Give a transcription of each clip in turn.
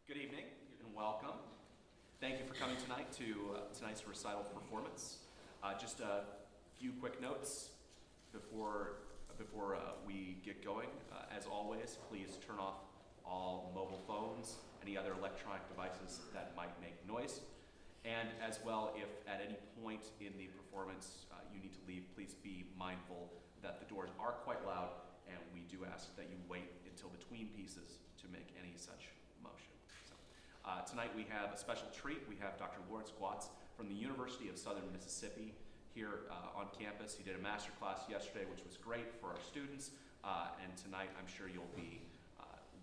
Good evening and welcome. Thank you for coming tonight to tonight's recital performance. Just a few quick notes before we get going. As always, please turn off all mobile phones, any other electronic devices that might make noise. And as well, if at any point in the performance you need to leave, please be mindful that the doors are quite loud, and we do ask that you wait until between pieces to make any such motion. Tonight we have a special treat. We have Dr. Gwozdz from the University of Southern Mississippi here on campus. He did a master class yesterday, which was great for our students, and tonight I'm sure you'll be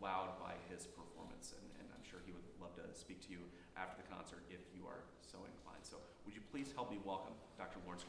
wowed by his performance, and I'm sure he would love to speak to you after the concert if you are so inclined. So would you please help me welcome Dr. Gwozdz.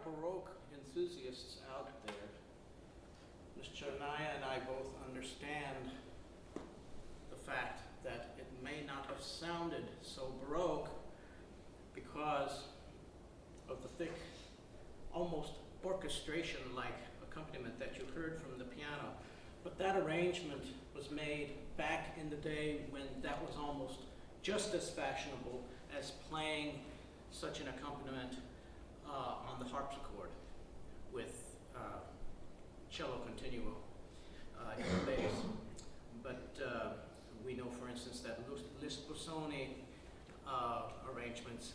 Baroque enthusiasts out there, Miss Chernaya and I both understand the fact that it may not have sounded so Baroque because of the thick, almost orchestration-like accompaniment that you heard from the piano. But that arrangement was made back in the day when that was almost just as fashionable as playing such an accompaniment on the harpsichord with cello continuo in the bass. But we know, for instance, that Liszt Busoni arrangements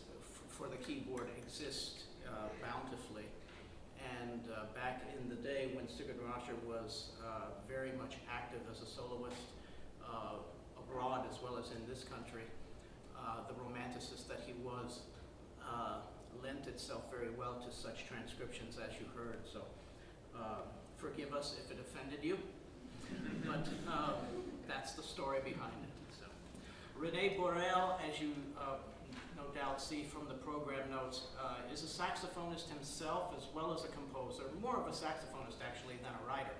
for the keyboard exist bountifully. And back in the day when Sigurd Rascher was very much active as a soloist abroad as well as in this country, the romanticist that he was lent itself very well to such transcriptions as you heard. So forgive us if it offended you, but that's the story behind it. So, René Borel, as you no doubt see from the program notes, is a saxophonist himself as well as a composer, more of a saxophonist actually than a writer.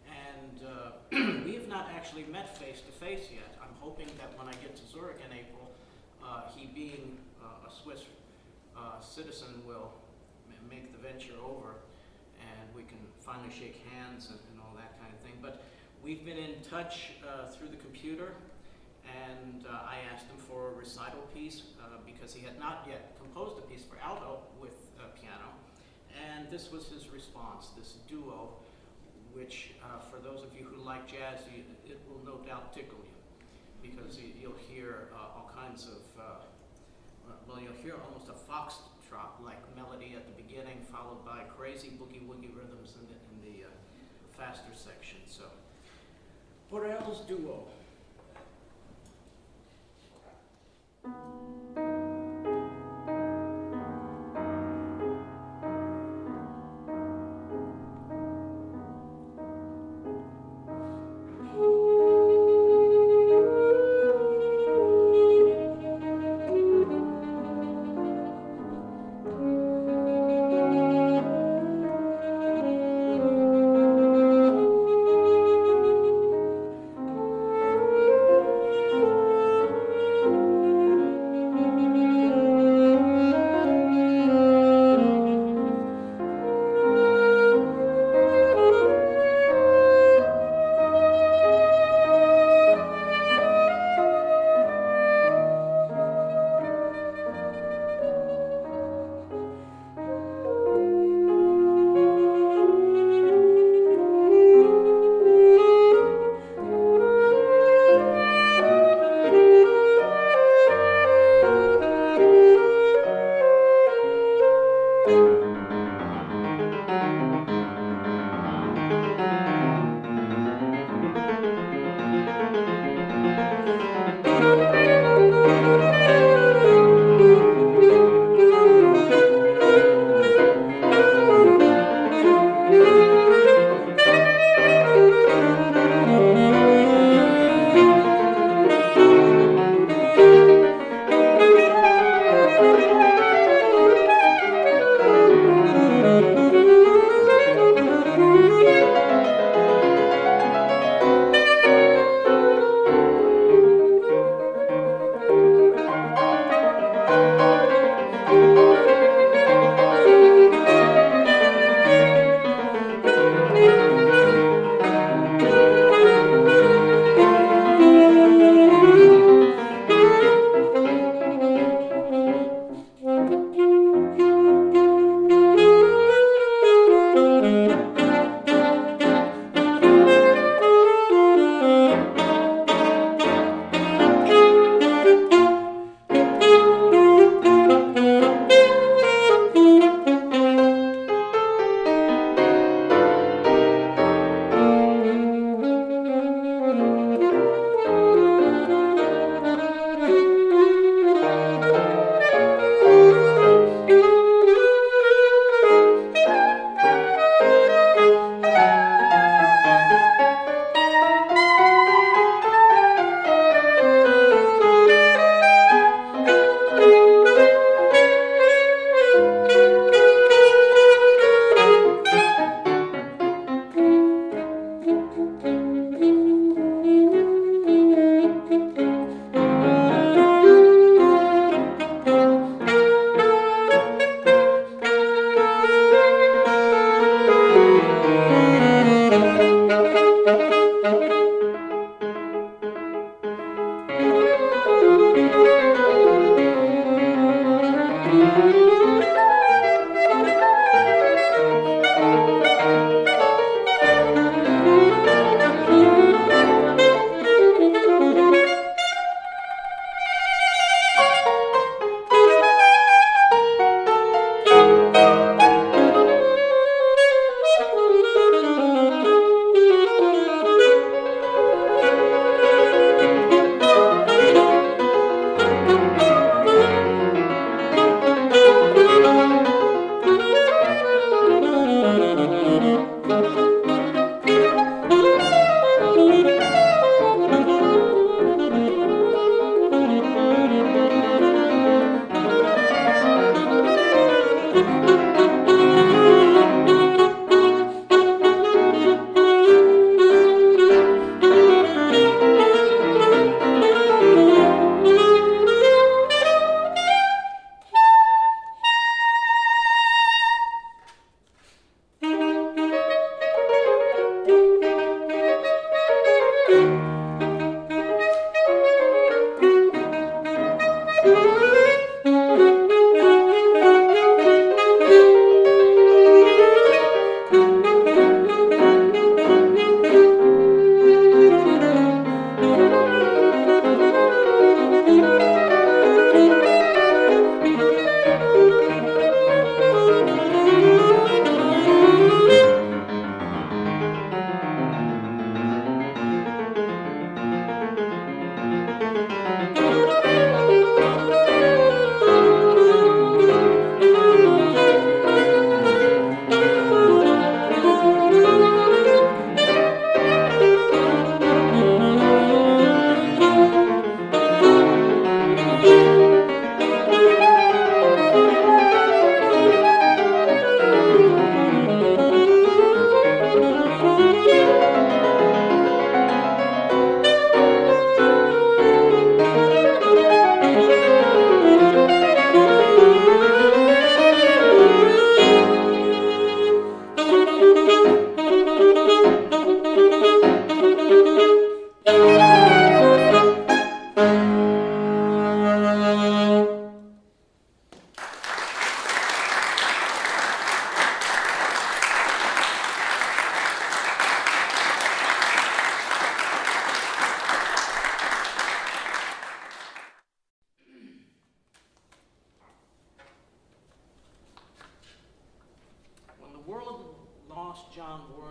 And we have not actually met face to face yet. I'm hoping that when I get to Zurich in April, he being a Swiss citizen will make the venture over and we can finally shake hands and all that kind of thing. But we've been in touch through the computer, and I asked him for a recital piece because he had not yet composed a piece for alto with piano, and this was his response, this duo, which for those of you who like jazz, it will no doubt tickle you, because you'll hear all kinds of, well, you'll hear almost a foxtrot-like melody at the beginning, followed by crazy boogie-woogie rhythms in the faster section. So, Borel's duo.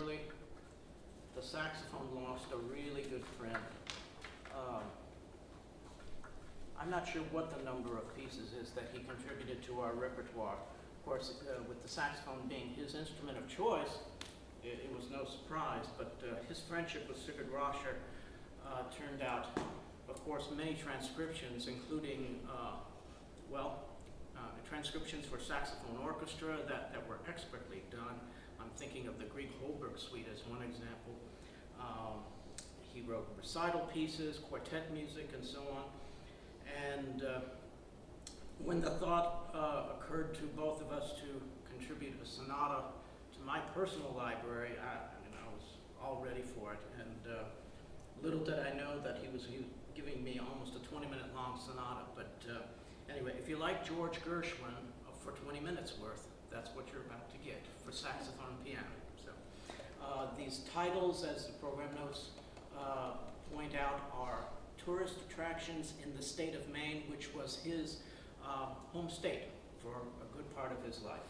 Worley, the saxophone lost a really good friend. I'm not sure what the number of pieces is that he contributed to our repertoire. Of course, with the saxophone being his instrument of choice, it was no surprise, but his friendship with Sigurd Roscher turned out, of course, many transcriptions, including, transcriptions for saxophone orchestra that were expertly done. I'm thinking of the Grieg Holberg suite as one example. He wrote recital pieces, quartet music, and so on. And when the thought occurred to both of us to contribute a sonata to my personal library, I was all ready for it. And little did I know that he was giving me almost a 20-minute long sonata. But anyway, if you like George Gershwin for 20 minutes worth, that's what you're about to get for saxophone and piano. So these titles, as the program notes point out, are tourist attractions in the state of Maine, which was his home state for a good part of his life.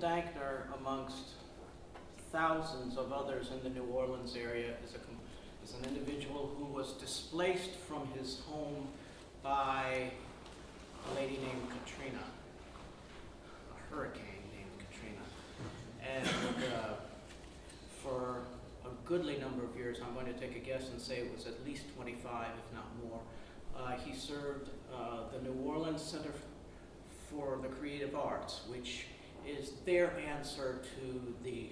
Dankner, amongst thousands of others in the New Orleans area, is an individual who was displaced from his home by a lady named Katrina, a hurricane named Katrina. And for a goodly number of years, I'm going to take a guess and say it was at least 25, if not more, he served the New Orleans Center for the Creative Arts, which is their answer to the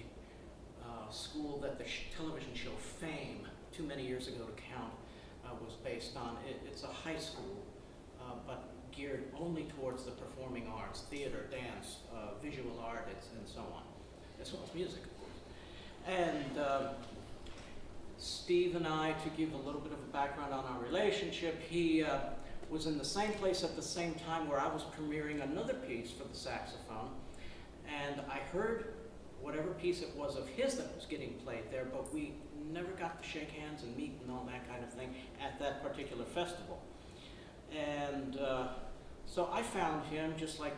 school that the television show Fame, too many years ago to count, was based on. It's a high school, but geared only towards the performing arts, theater, dance, visual art, and so on, as well as music, of course. And Steve and I, to give a little bit of a background on our relationship, he was in the same place at the same time where I was premiering another piece for the saxophone, and I heard whatever piece it was of his that was getting played there, but we never got to shake hands and meet and all that kind of thing at that particular festival. And so I found him, just like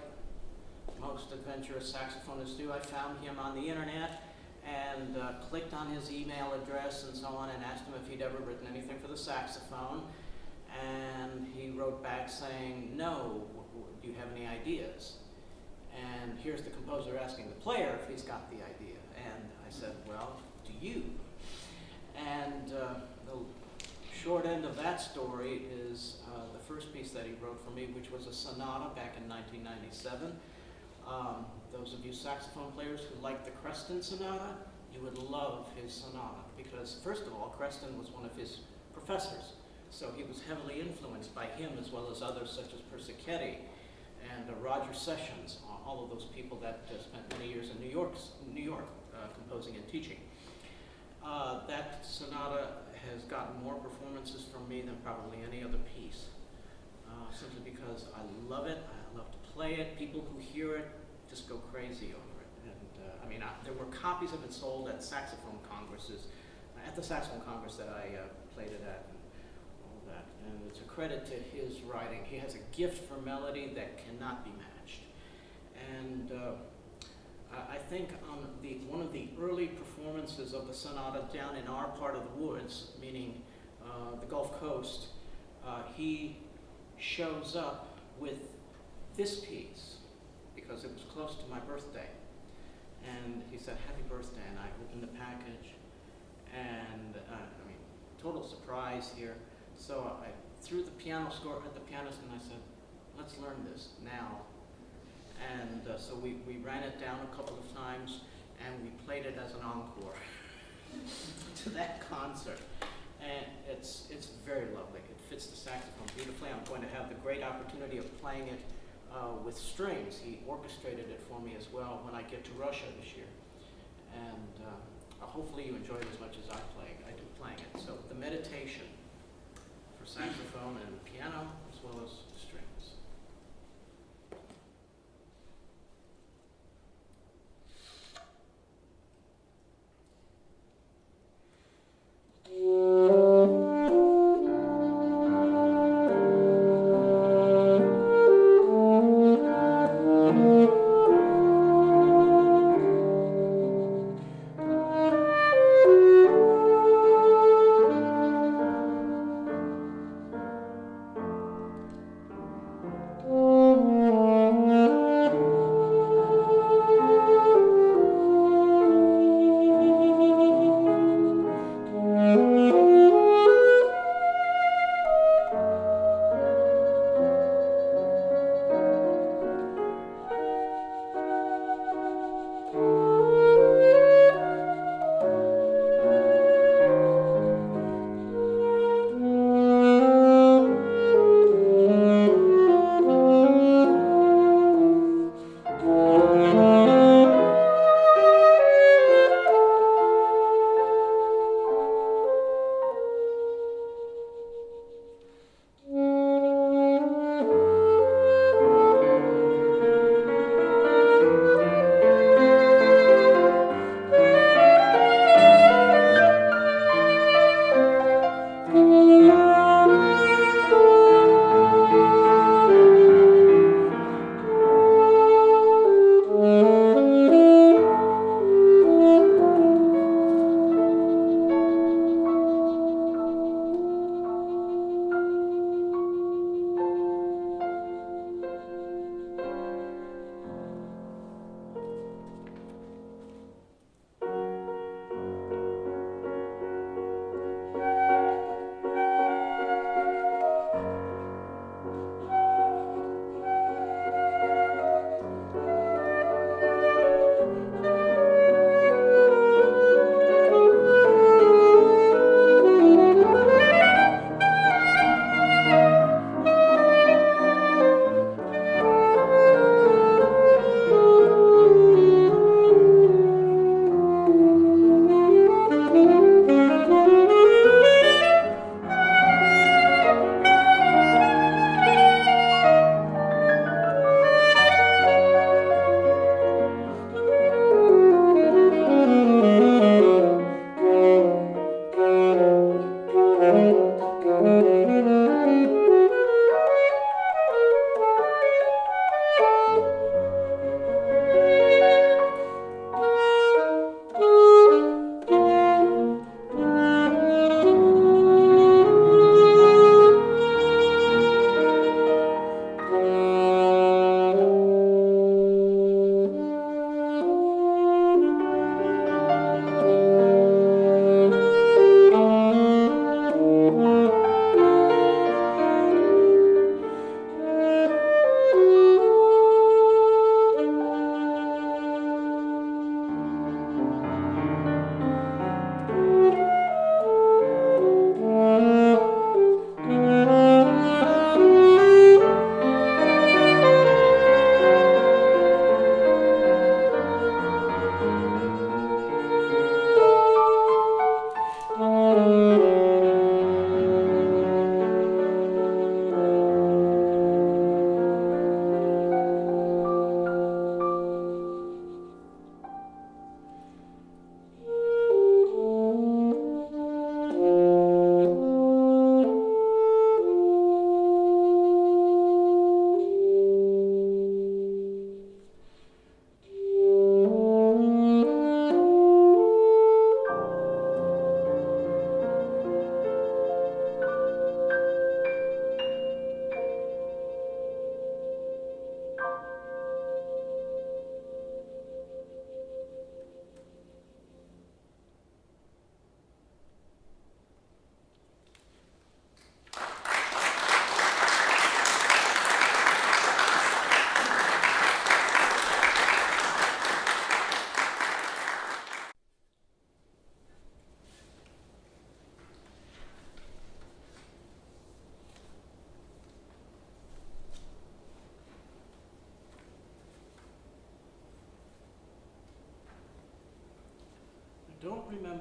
most adventurous saxophonists do. I found him on the internet and clicked on his email address and so on and asked him if he'd ever written anything for the saxophone. And he wrote back saying, no, do you have any ideas? And here's the composer asking the player if he's got the idea. And I said, well, do you? And the short end of that story is the first piece that he wrote for me, which was a sonata back in 1997. Those of you saxophone players who like the Creston Sonata, you would love his sonata, because first of all, Creston was one of his professors. So he was heavily influenced by him, as well as others such as Percy and Roger Sessions, all of those people that spent many years in New York composing and teaching. That sonata has gotten more performances from me than probably any other piece, simply because I love it, I love to play it. People who hear it just go crazy over it. And there were copies of it sold at saxophone congresses, at the Saxophone Congress that I played it at. And it's a credit to his writing. He has a gift for melody that cannot be matched. And I think on one of the early performances of the sonata down in our part of the woods, meaning the Gulf Coast, he shows up with this piece because it was close to my birthday. And he said, happy birthday, and I opened the package, and total surprise here. So I threw the piano score at the pianist and I said, let's learn this now. And so we ran it down a couple of times and we played it as an encore to that concert. And it's very lovely. It fits the saxophone beautifully. I'm going to have the great opportunity of playing it with strings. He orchestrated it for me as well when I get to Russia this year. And hopefully you enjoy it as much as I do playing it. So the meditation for saxophone and piano, as well as strings.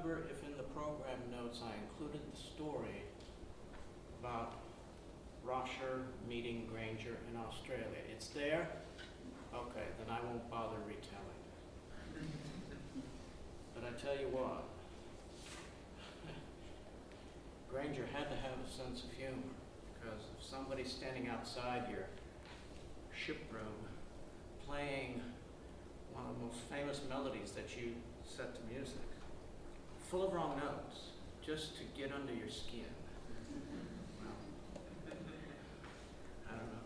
remember if in the program notes I included the story about Rosher meeting Grainger in Australia. It's there? Okay, then I won't bother retelling. But I tell you what, Grainger had to have a sense of humor, because if somebody's standing outside your ship room playing one of the most famous melodies that you set to music, full of wrong notes, just to get under your skin. Well, I don't know.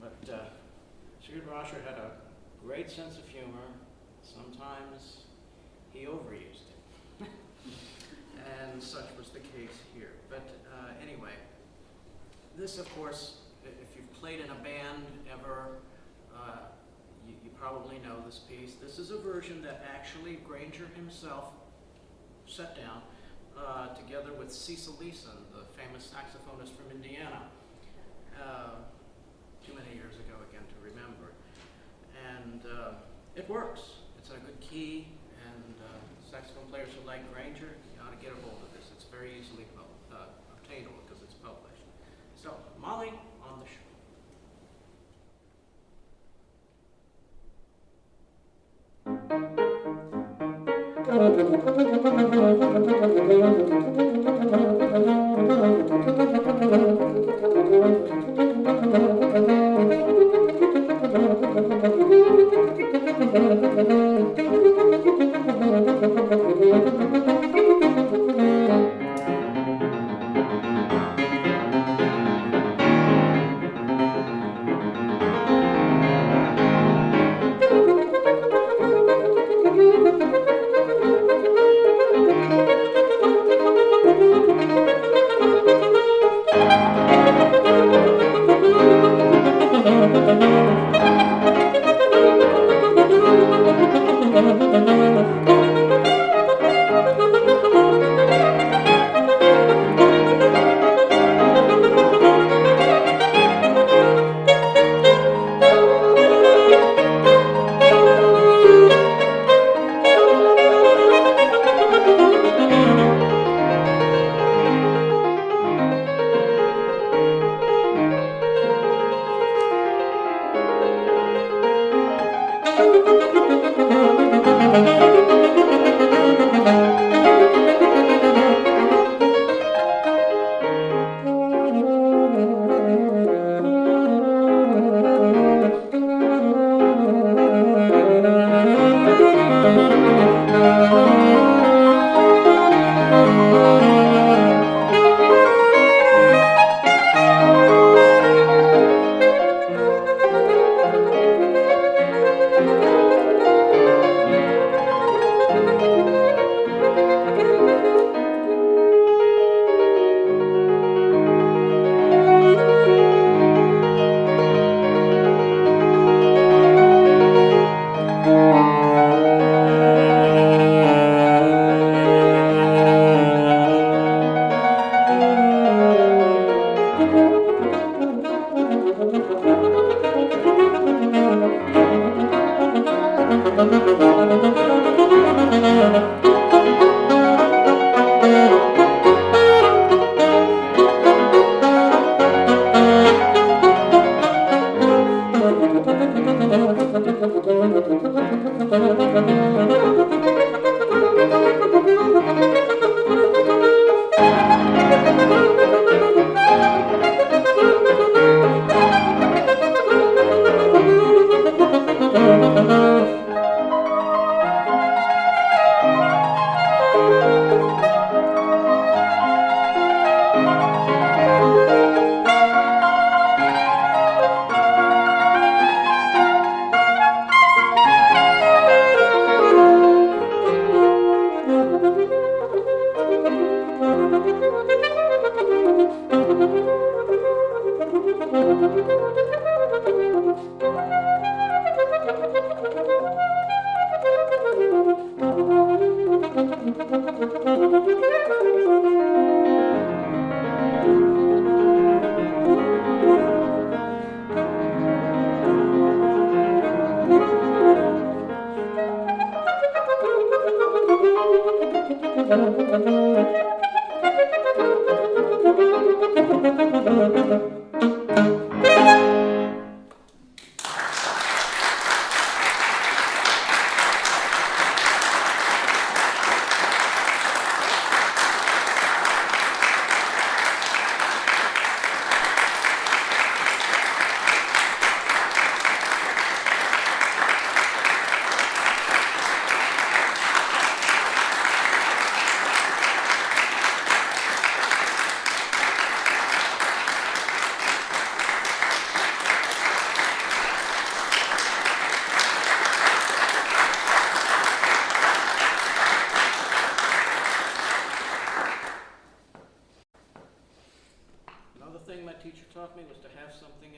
But Sigurd Rosher had a great sense of humor. Sometimes he overused it. And such was the case here. But anyway, this, of course, if you've played in a band ever, you probably know this piece. This is a version that actually Grainger himself set down together with Cecil Leeson, the famous saxophonist from Indiana, too many years ago again to remember. And it works. It's in a good key, and saxophone players who like Grainger, you ought to get a hold of this. It's very easily obtainable because it's published. So, Molly, on the show.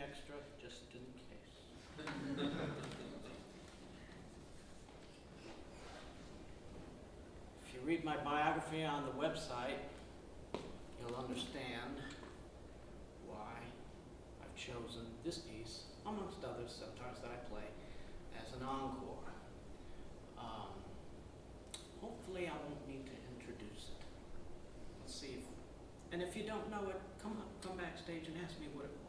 extra just in case. If you read my biography on the website, you'll understand why I've chosen this piece, amongst others sometimes that I play, as an encore. Hopefully I won't need to introduce it. Let's see if, and if you don't know it, come backstage and ask me what it was.